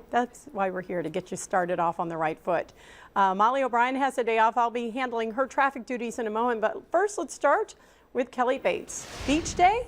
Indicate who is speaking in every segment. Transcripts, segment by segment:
Speaker 1: That's why we're here, to get you started off on the right foot. Molly O'Brien has a day off. I'll be handling her traffic duties in a moment, but first let's start with Kelly Bates. Beach day?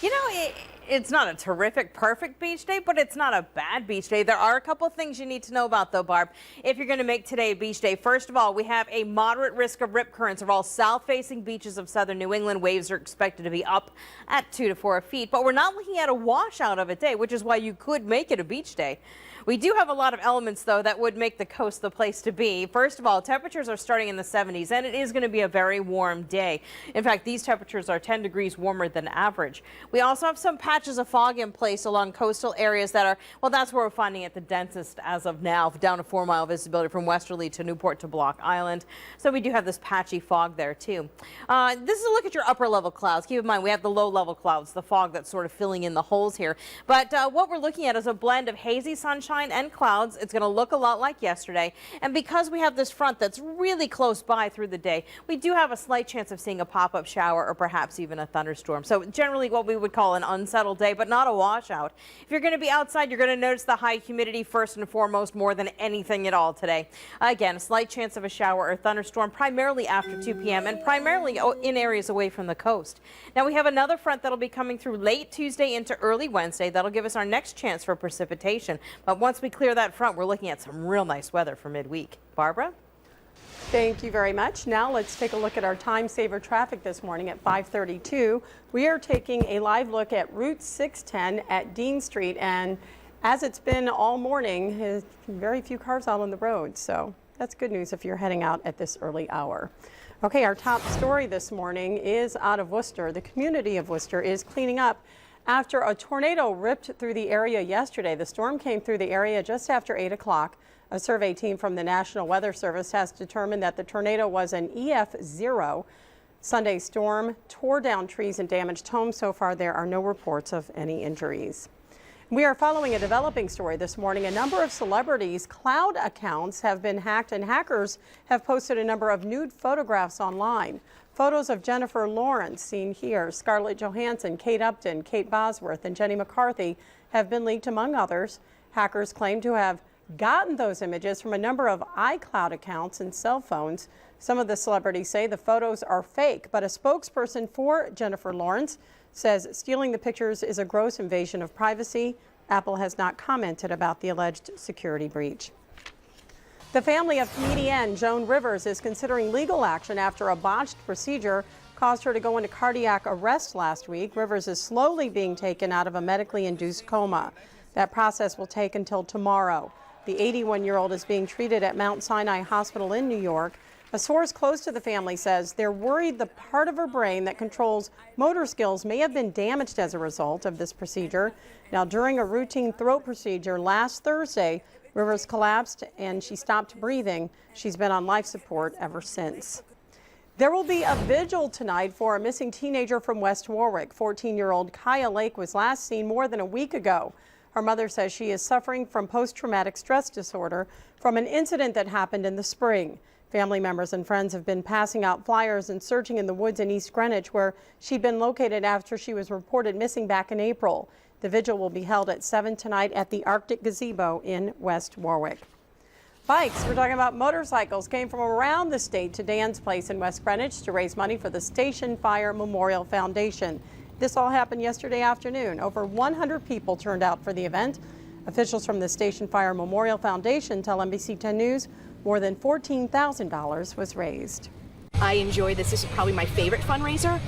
Speaker 2: You know, it's not a terrific, perfect beach day, but it's not a bad beach day. There are a couple of things you need to know about, though, Barb, if you're going to make today a beach day. First of all, we have a moderate risk of rip currents of all south-facing beaches of southern New England. Waves are expected to be up at 2 to 4 feet, but we're not looking at a washout of a day, which is why you could make it a beach day. We do have a lot of elements, though, that would make the coast the place to be. First of all, temperatures are starting in the 70s, and it is going to be a very warm day. In fact, these temperatures are 10 degrees warmer than average. We also have some patches of fog in place along coastal areas that are, well, that's where we're finding it the densest as of now, down to 4-mile visibility from Westerly to Newport to Block Island. So we do have this patchy fog there, too. This is a look at your upper level clouds. Keep in mind, we have the low level clouds, the fog that's sort of filling in the holes here. But what we're looking at is a blend of hazy sunshine and clouds. It's going to look a lot like yesterday, and because we have this front that's really close by through the day, we do have a slight chance of seeing a pop-up shower or perhaps even a thunderstorm. So generally what we would call an unsettled day, but not a washout. If you're going to be outside, you're going to notice the high humidity first and foremost more than anything at all today. Again, a slight chance of a shower or thunderstorm primarily after 2 p.m. and primarily in areas away from the coast. Now we have another front that'll be coming through late Tuesday into early Wednesday. That'll give us our next chance for precipitation. But once we clear that front, we're looking at some real nice weather for midweek. Barbara?
Speaker 1: Thank you very much. Now let's take a look at our Timesaver Traffic this morning at 5:32. We are taking a live look at Route 610 at Dean Street, and as it's been all morning, there's very few cars out on the road, so that's good news if you're heading out at this early hour. Okay, our top story this morning is out of Worcester. The community of Worcester is cleaning up after a tornado ripped through the area yesterday. The storm came through the area just after 8 o'clock. A survey team from the National Weather Service has determined that the tornado was an EF0. Sunday's storm tore down trees and damaged homes. So far, there are no reports of any injuries. We are following a developing story this morning. A number of celebrities' cloud accounts have been hacked, and hackers have posted a number of nude photographs online. Photos of Jennifer Lawrence, seen here, Scarlett Johansson, Kate Upton, Kate Bosworth, and Jenny McCarthy have been leaked, among others. Hackers claim to have gotten those images from a number of iCloud accounts and cell phones. Some of the celebrities say the photos are fake, but a spokesperson for Jennifer Lawrence says stealing the pictures is a gross invasion of privacy. Apple has not commented about the alleged security breach. The family of comedian Joan Rivers is considering legal action after a botched procedure caused her to go into cardiac arrest last week. Rivers is slowly being taken out of a medically induced coma. That process will take until tomorrow. The 81-year-old is being treated at Mount Sinai Hospital in New York. A source close to the family says they're worried the part of her brain that controls motor skills may have been damaged as a result of this procedure. Now, during a routine throat procedure last Thursday, Rivers collapsed and she stopped breathing. She's been on life support ever since. There will be a vigil tonight for a missing teenager from West Warwick. 14-year-old Kayak Lake was last seen more than a week ago. Her mother says she is suffering from post-traumatic stress disorder from an incident that happened in the spring. Family members and friends have been passing out flyers and searching in the woods in East Greenwich, where she'd been located after she was reported missing back in April. The vigil will be held at 7 tonight at the Arctic Gazebo in West Warwick. Bikes, we're talking about motorcycles, came from around the state to Dan's Place in West Greenwich to raise money for the Station Fire Memorial Foundation. This all happened yesterday afternoon. Over 100 people turned out for the event. Officials from the Station Fire Memorial Foundation tell NBC 10 News more than $14,000 was raised.
Speaker 3: I enjoy this. This is probably my favorite fundraiser.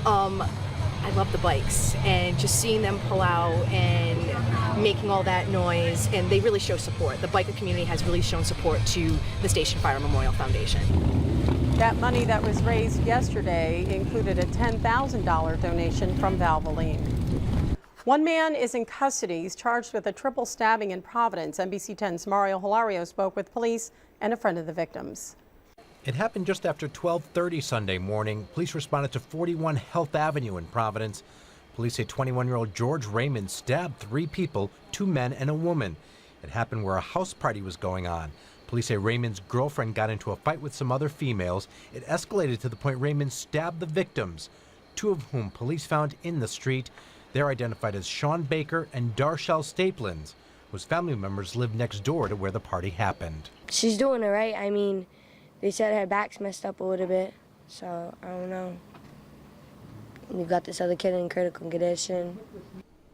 Speaker 3: I love the bikes and just seeing them pull out and making all that noise, and they really show support. The biker community has really shown support to the Station Fire Memorial Foundation.
Speaker 1: That money that was raised yesterday included a $10,000 donation from Valvoline. One man is in custody. He's charged with a triple stabbing in Providence. NBC 10's Mario Hilario spoke with police and a friend of the victims.
Speaker 4: It happened just after 12:30 Sunday morning. Police responded to 41 Health Avenue in Providence. Police say 21-year-old George Raymond stabbed 3 people, 2 men and a woman. It happened where a house party was going on. Police say Raymond's girlfriend got into a fight with some other females. It escalated to the point Raymond stabbed the victims, 2 of whom police found in the street. They're identified as Sean Baker and Darshell Staplins. whose family members live next door to where the party happened.
Speaker 5: She's doing all right. I mean, they said her back's messed up a little bit, so I don't know. We've got this other kid in critical condition.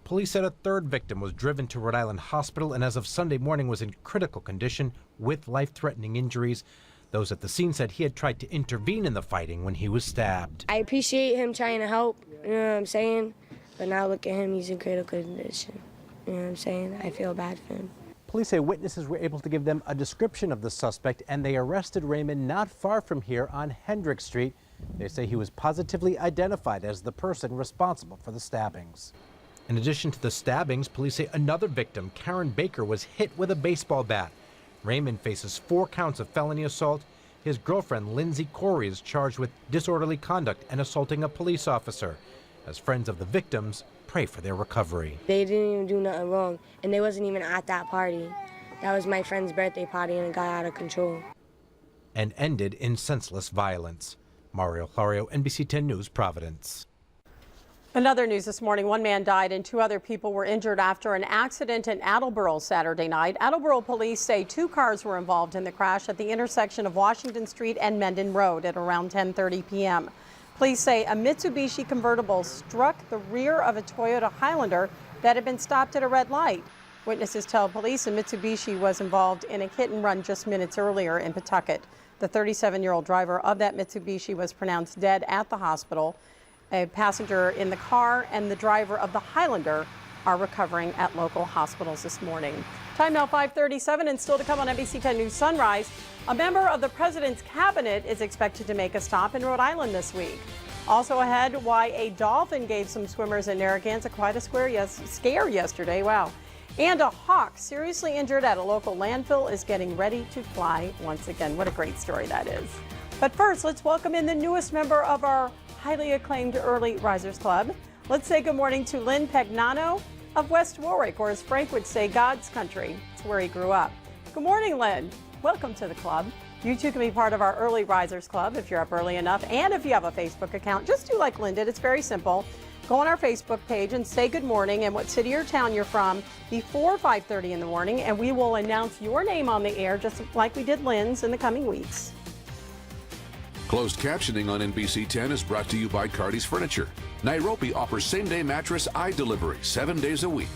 Speaker 4: Police said a third victim was driven to Rhode Island Hospital and as of Sunday morning was in critical condition with life-threatening injuries. Those at the scene said he had tried to intervene in the fighting when he was stabbed.
Speaker 5: I appreciate him trying to help, you know what I'm saying? But now look at him, he's in critical condition. You know what I'm saying? I feel bad for him.
Speaker 4: Police say witnesses were able to give them a description of the suspect and they arrested Raymond not far from here on Hendrick Street. They say he was positively identified as the person responsible for the stabbings. In addition to the stabbings, police say another victim, Karen Baker, was hit with a baseball bat. Raymond faces 4 counts of felony assault. His girlfriend, Lindsay Corey, is charged with disorderly conduct and assaulting a police officer. As friends of the victims, pray for their recovery.
Speaker 5: They didn't even do nothing wrong, and they wasn't even at that party. That was my friend's birthday party, and it got out of control.
Speaker 4: And ended in senseless violence. Mario Clario, NBC 10 News, Providence.
Speaker 1: Another news this morning, 1 man died and 2 other people were injured after an accident in Attleboro Saturday night. Attleboro police say 2 cars were involved in the crash at the intersection of Washington Street and Mendon Road at around 10:30 p.m. Police say a Mitsubishi convertible struck the rear of a Toyota Highlander that had been stopped at a red light. Witnesses tell police a Mitsubishi was involved in a hit and run just minutes earlier in Pawtucket. The 37-year-old driver of that Mitsubishi was pronounced dead at the hospital. A passenger in the car and the driver of the Highlander are recovering at local hospitals this morning. Time now 5:37 and still to come on NBC 10 News Sunrise. A member of the president's cabinet is expected to make a stop in Rhode Island this week. Also ahead, why a dolphin gave some swimmers in Narragansett quite a scare yesterday. Wow. And a hawk seriously injured at a local landfill is getting ready to fly once again. What a great story that is. But first, let's welcome in the newest member of our highly acclaimed Early Risers Club. Let's say good morning to Lynn Pagnano of West Warwick, or as Frank would say, God's country. It's where he grew up. Good morning, Lynn. Welcome to the club. You too can be part of our Early Risers Club if you're up early enough. And if you have a Facebook account, just do like Lynn did. It's very simple. Go on our Facebook page and say good morning and what city or town you're from before 5:30 in the morning, and we will announce your name on the air just like we did Lynn's in the coming weeks.
Speaker 6: Closed captioning on NBC 10 is brought to you by Cardi's Furniture. Nairobi offers same-day mattress delivery 7 days a week.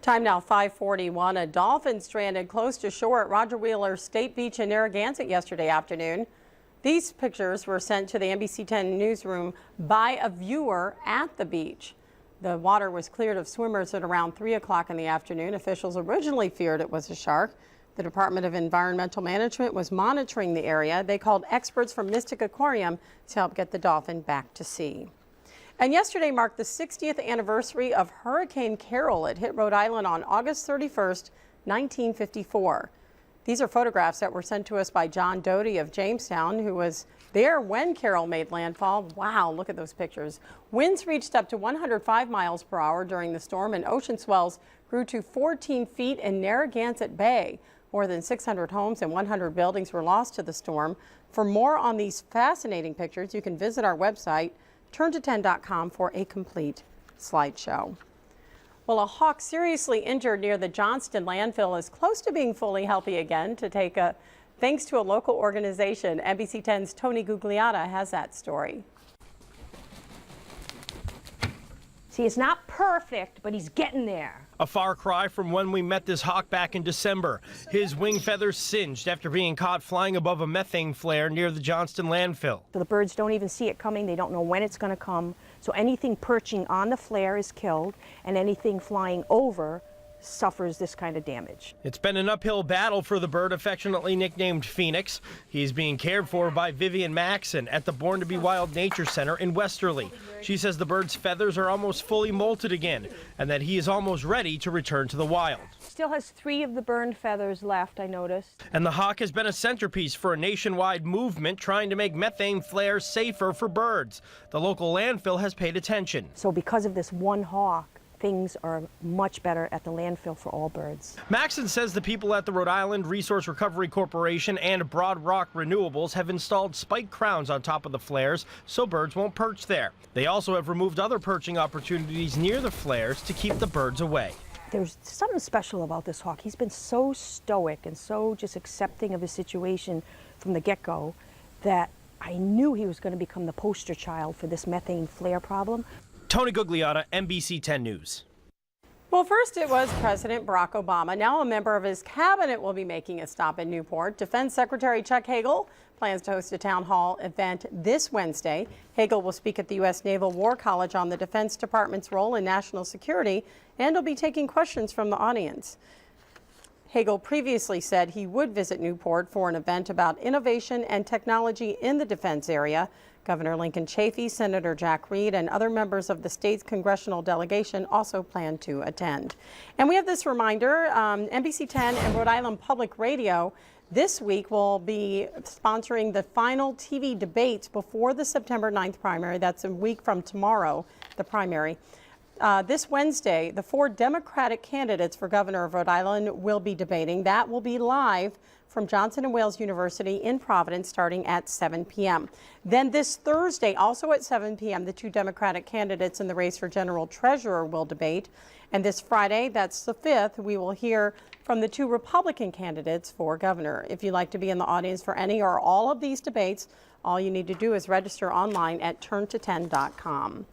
Speaker 1: Time now 5:41. A dolphin stranded close to shore at Roger Wheeler State Beach in Narragansett yesterday afternoon. These pictures were sent to the NBC 10 newsroom by a viewer at the beach. The water was cleared of swimmers at around 3 o'clock in the afternoon. Officials originally feared it was a shark. The Department of Environmental Management was monitoring the area. They called experts from Mystic Aquarium to help get the dolphin back to sea. And yesterday marked the 60th anniversary of Hurricane Carol. It hit Rhode Island on August 31st, 1954. These are photographs that were sent to us by John Doty of Jamestown, who was there when Carol made landfall. Wow, look at those pictures. Winds reached up to 105 miles per hour during the storm, and ocean swells grew to 14 feet in Narragansett Bay. More than 600 homes and 100 buildings were lost to the storm. For more on these fascinating pictures, you can visit our website, turnto10.com, for a complete slideshow. Well, a hawk seriously injured near the Johnston landfill is close to being fully healthy again, thanks to a local organization. NBC 10's Tony Gugliotta has that story.
Speaker 7: See, it's not perfect, but he's getting there.
Speaker 8: A far cry from when we met this hawk back in December. His wing feathers singed after being caught flying above a methane flare near the Johnston landfill.
Speaker 7: So the birds don't even see it coming. They don't know when it's going to come. So anything perching on the flare is killed, and anything flying over suffers this kind of damage.
Speaker 8: It's been an uphill battle for the bird affectionately nicknamed Phoenix. He's being cared for by Vivian Maxon at the Born to Be Wild Nature Center in Westerly. She says the bird's feathers are almost fully molted again and that he is almost ready to return to the wild.
Speaker 7: Still has 3 of the burned feathers left, I noticed.
Speaker 8: And the hawk has been a centerpiece for a nationwide movement trying to make methane flares safer for birds. The local landfill has paid attention.
Speaker 7: So because of this one hawk, things are much better at the landfill for all birds.
Speaker 8: Maxon says the people at the Rhode Island Resource Recovery Corporation and Broad Rock Renewables have installed spike crowns on top of the flares so birds won't perch there. They also have removed other perching opportunities near the flares to keep the birds away.
Speaker 7: There's something special about this hawk. He's been so stoic and so just accepting of his situation from the get-go that I knew he was going to become the poster child for this methane flare problem.
Speaker 8: Tony Gugliotta, NBC 10 News.
Speaker 1: Well, first it was President Barack Obama. Now a member of his cabinet will be making a stop in Newport. Defense Secretary Chuck Hagel plans to host a town hall event this Wednesday. Hagel will speak at the U.S. Naval War College on the Defense Department's role in national security, and will be taking questions from the audience. Hagel previously said he would visit Newport for an event about innovation and technology in the defense area. Governor Lincoln Chafee, Senator Jack Reed, and other members of the state's congressional delegation also plan to attend. And we have this reminder, NBC 10 and Rhode Island Public Radio this week will be sponsoring the final TV debates before the September 9th primary. That's a week from tomorrow, the primary. This Wednesday, the 4 Democratic candidates for governor of Rhode Island will be debating. That will be live from Johnson & Wales University in Providence starting at 7 p.m. Then this Thursday, also at 7 p.m., the 2 Democratic candidates in the race for general treasurer will debate. And this Friday, that's the 5th, we will hear from the 2 Republican candidates for governor. If you'd like to be in the audience for any or all of these debates, all you need to do is register online at turnto10.com.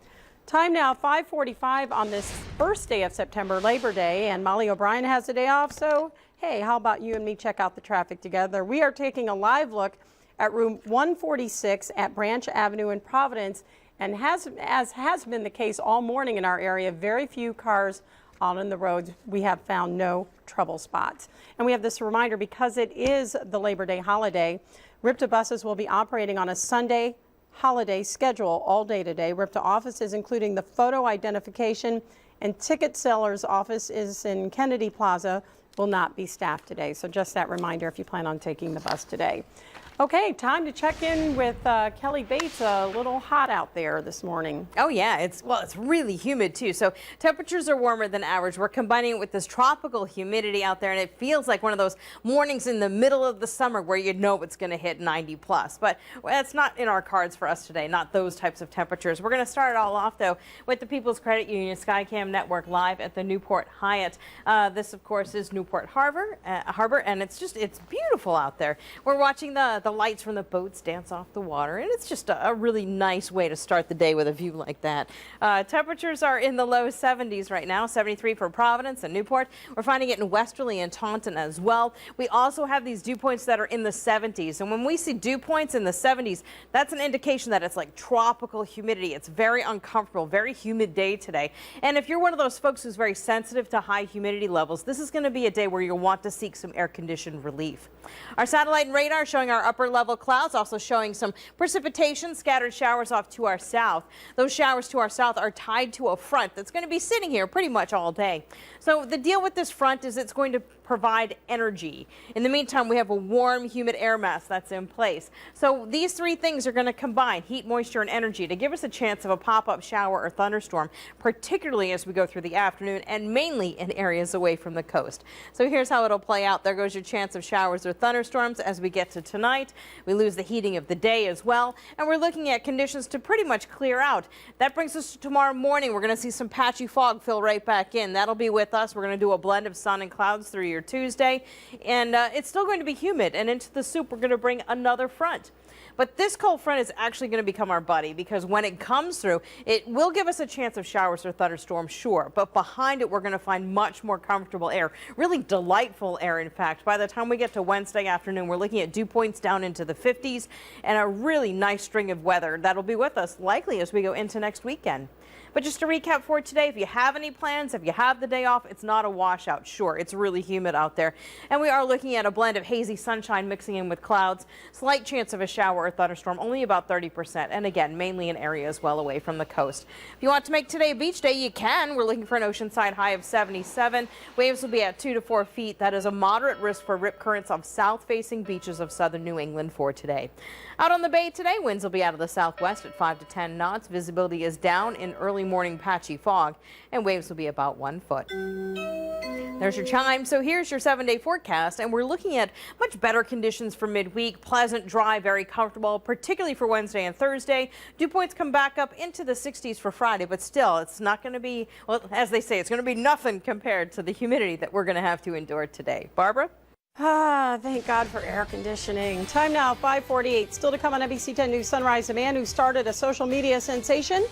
Speaker 1: Time now 5:45 on this first day of September, Labor Day, and Molly O'Brien has a day off, so hey, how about you and me check out the traffic together? We are taking a live look at room 146 at Branch Avenue in Providence, and as has been the case all morning in our area, very few cars out on the roads. We have found no trouble spots. And we have this reminder, because it is the Labor Day holiday, RIPTA buses will be operating on a Sunday holiday schedule all day today. RIPTA offices, including the photo identification and ticket seller's office is in Kennedy Plaza, will not be staffed today. So just that reminder if you plan on taking the bus today. Okay, time to check in with Kelly Bates. A little hot out there this morning.
Speaker 2: Oh yeah, it's really humid too. So temperatures are warmer than average. We're combining it with this tropical humidity out there, and it feels like one of those mornings in the middle of the summer where you know it's going to hit 90 plus. But that's not in our cards for us today, not those types of temperatures. We're going to start it all off though with the People's Credit Union Skycam Network live at the Newport Hyatt. This of course is Newport Harbor, and it's beautiful out there. We're watching the the lights from the boats dance off the water, and it's just a really nice way to start the day with a view like that. Temperatures are in the low 70s right now, 73 for Providence and Newport. We're finding it in Westerly and Taunton as well. We also have these dew points that are in the 70s, and when we see dew points in the 70s, that's an indication that it's like tropical humidity. It's very uncomfortable, very humid day today. And if you're one of those folks who's very sensitive to high humidity levels, this is going to be a day where you'll want to seek some air conditioned relief. Our satellite and radar showing our upper level clouds, also showing some precipitation, scattered showers off to our south. Those showers to our south are tied to a front that's going to be sitting here pretty much all day. So the deal with this front is it's going to provide energy. In the meantime, we have a warm, humid air mass that's in place. So these three things are going to combine, heat, moisture, and energy, to give us a chance of a pop-up shower or thunderstorm, particularly as we go through the afternoon and mainly in areas away from the coast. So here's how it'll play out. There goes your chance of showers or thunderstorms as we get to tonight. We lose the heating of the day as well, and we're looking at conditions to pretty much clear out. That brings us to tomorrow morning. We're going to see some patchy fog fill right back in. That'll be with us. We're going to do a blend of sun and clouds through your Tuesday, and it's still going to be humid, and into the soup we're going to bring another front. But this cold front is actually going to become our buddy, because when it comes through, it will give us a chance of showers or thunderstorms, sure, but behind it we're going to find much more comfortable air, really delightful air. In fact, by the time we get to Wednesday afternoon, we're looking at dew points down into the 50s and a really nice string of weather that'll be with us likely as we go into next weekend. But just to recap for today, if you have any plans, if you have the day off, it's not a washout. Sure, it's really humid out there. And we are looking at a blend of hazy sunshine mixing in with clouds. Slight chance of a shower or thunderstorm, only about 30%. And again, mainly in areas well away from the coast. If you want to make today a beach day, you can. We're looking for an oceanside high of 77. Waves will be at 2 to 4 feet. That is a moderate risk for rip currents off south-facing beaches of southern New England for today. Out on the bay today, winds will be out of the southwest at 5 to 10 knots. Visibility is down in early morning patchy fog, and waves will be about 1 foot. There's your chime. So here's your 7-day forecast, and we're looking at much better conditions for midweek. Pleasant, dry, very comfortable, particularly for Wednesday and Thursday. Dew points come back up into the 60s for Friday, but still, it's not going to be, well, as they say, it's going to be nothing compared to the humidity that we're going to have to endure today. Barbara?
Speaker 1: Thank God for air conditioning. Time now, 5:48. Still to come on NBC 10 News Sunrise, a man who started a social media sensation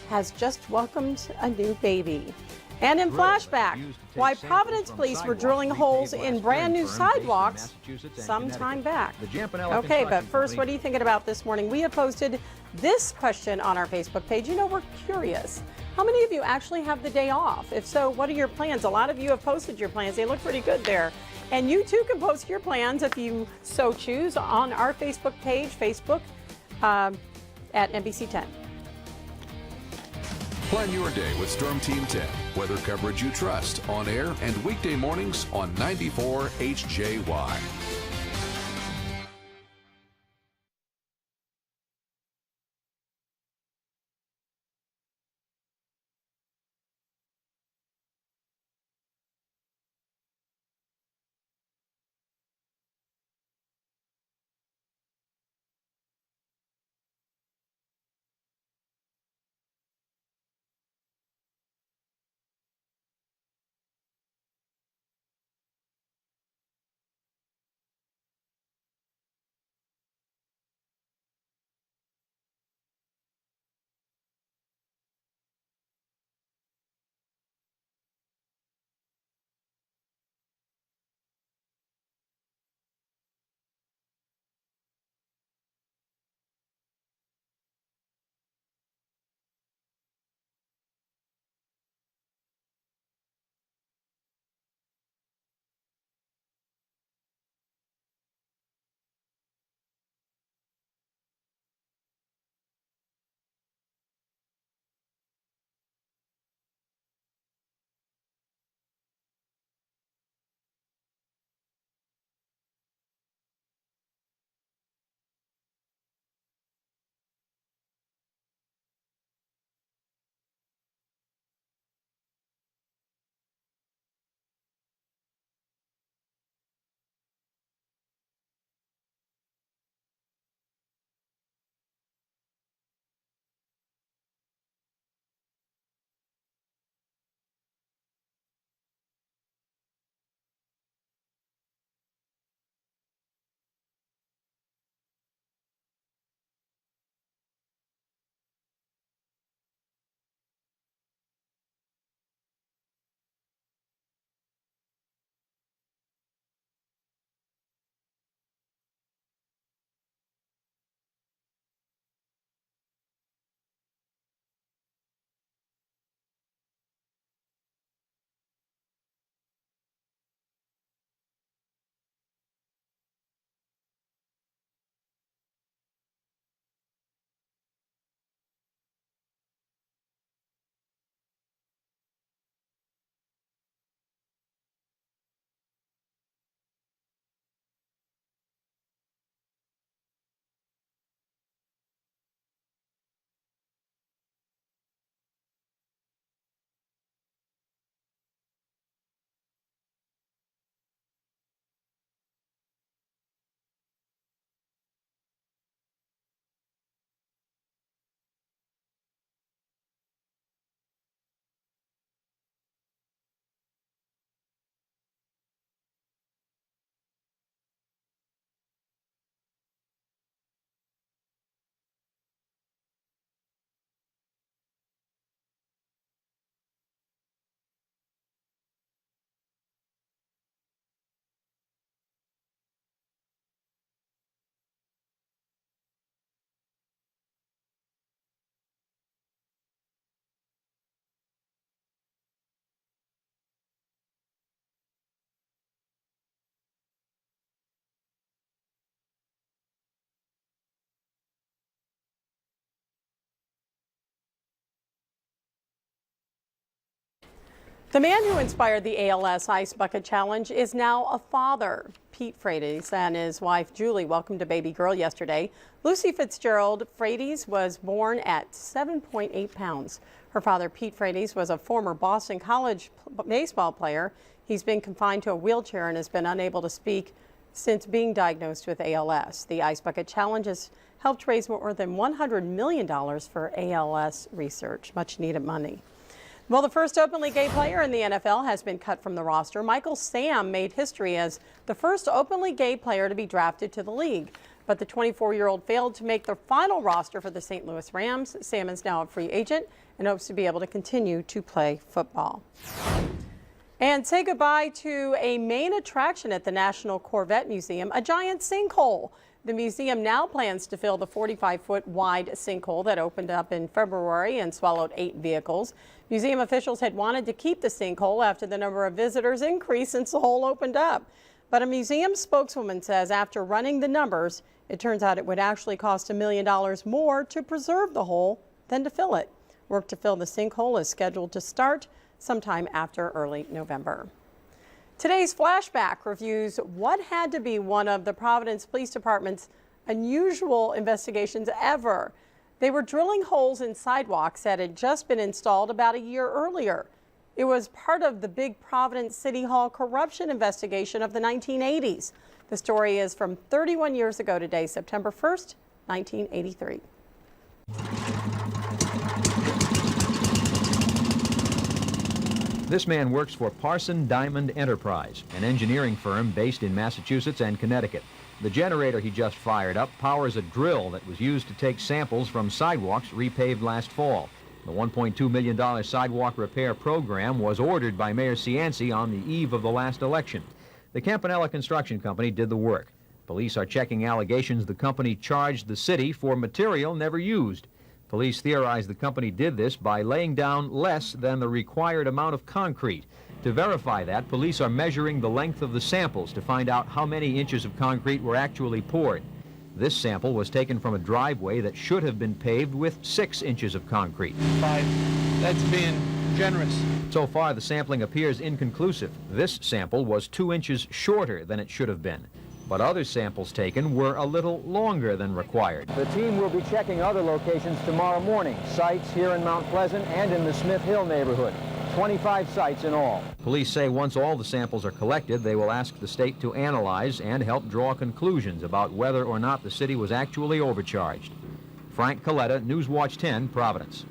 Speaker 1: has just welcomed a new baby. And in Flashback, why Providence Police were drilling holes in brand new sidewalks some time back. Okay, but first, what are you thinking about this morning? We have posted this question on our Facebook page. You know, we're curious. How many of you actually have the day off? If so, what are your plans? A lot of you have posted your plans. They look pretty good there. And you too can post your plans if you so choose on our Facebook page, Facebook at NBC 10.
Speaker 6: Plan your day with Storm Team 10. Weather coverage you trust, on air and weekday mornings on 94 HJY.
Speaker 1: The man who inspired the ALS Ice Bucket Challenge is now a father. Pete Freitas and his wife Julie welcomed a baby girl yesterday. Lucy Fitzgerald Freitas was born at 7.8 pounds. Her father, Pete Freitas, was a former Boston College baseball player. He's been confined to a wheelchair and has been unable to speak since being diagnosed with ALS. The Ice Bucket Challenge has helped raise more than $100 million for ALS research, much needed money. Well, the first openly gay player in the NFL has been cut from the roster. Michael Sam made history as the first openly gay player to be drafted to the league. But the 24-year-old failed to make the final roster for the St. Louis Rams. Sam is now a free agent and hopes to be able to continue to play football. And say goodbye to a main attraction at the National Corvette Museum, a giant sinkhole. The museum now plans to fill the 45-foot wide sinkhole that opened up in February and swallowed 8 vehicles. Museum officials had wanted to keep the sinkhole after the number of visitors increased since the hole opened up. But a museum spokeswoman says after running the numbers, it turns out it would actually cost $1 million more to preserve the hole than to fill it. Work to fill the sinkhole is scheduled to start sometime after early November. Today's Flashback reviews what had to be one of the Providence Police Department's unusual investigations ever. They were drilling holes in sidewalks that had just been installed about a year earlier. It was part of the big Providence City Hall corruption investigation of the 1980s. The story is from 31 years ago today, September 1st, 1983.
Speaker 9: This man works for Parson Diamond Enterprise, an engineering firm based in Massachusetts and Connecticut. The generator he just fired up powers a drill that was used to take samples from sidewalks repaved last fall. The $1.2 million sidewalk repair program was ordered by Mayor Cianci on the eve of the last election. The Campanella Construction Company did the work. Police are checking allegations the company charged the city for material never used. Police theorize the company did this by laying down less than the required amount of concrete. To verify that, police are measuring the length of the samples to find out how many inches of concrete were actually poured. This sample was taken from a driveway that should have been paved with 6 inches of concrete.
Speaker 10: 5. That's being generous.
Speaker 9: So far, the sampling appears inconclusive. This sample was 2 inches shorter than it should have been. But other samples taken were a little longer than required.
Speaker 11: The team will be checking other locations tomorrow morning, sites here in Mount Pleasant and in the Smith Hill neighborhood. 25 sites in all.
Speaker 9: Police say once all the samples are collected, they will ask the state to analyze and help draw conclusions about whether or not the city was actually overcharged. Frank Coletta, Newswatch 10, Providence.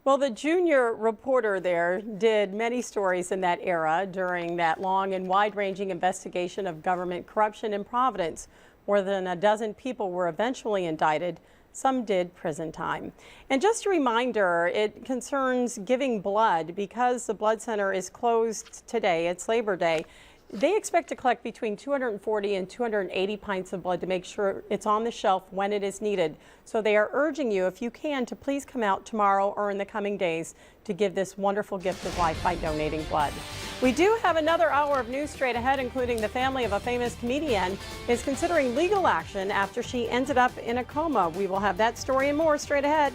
Speaker 1: Well, the junior reporter there did many stories in that era during that long and wide-ranging investigation of government corruption in Providence. More than a dozen people were eventually indicted. Some did prison time. And just a reminder, it concerns giving blood because the blood center is closed today. It's Labor Day. They expect to collect between 240 and 280 pints of blood to make sure it's on the shelf when it is needed. So they are urging you, if you can, to please come out tomorrow or in the coming days to give this wonderful gift of life by donating blood. We do have another hour of news straight ahead, including the family of a famous comedian is considering legal action after she ended up in a coma. We will have that story and more straight ahead.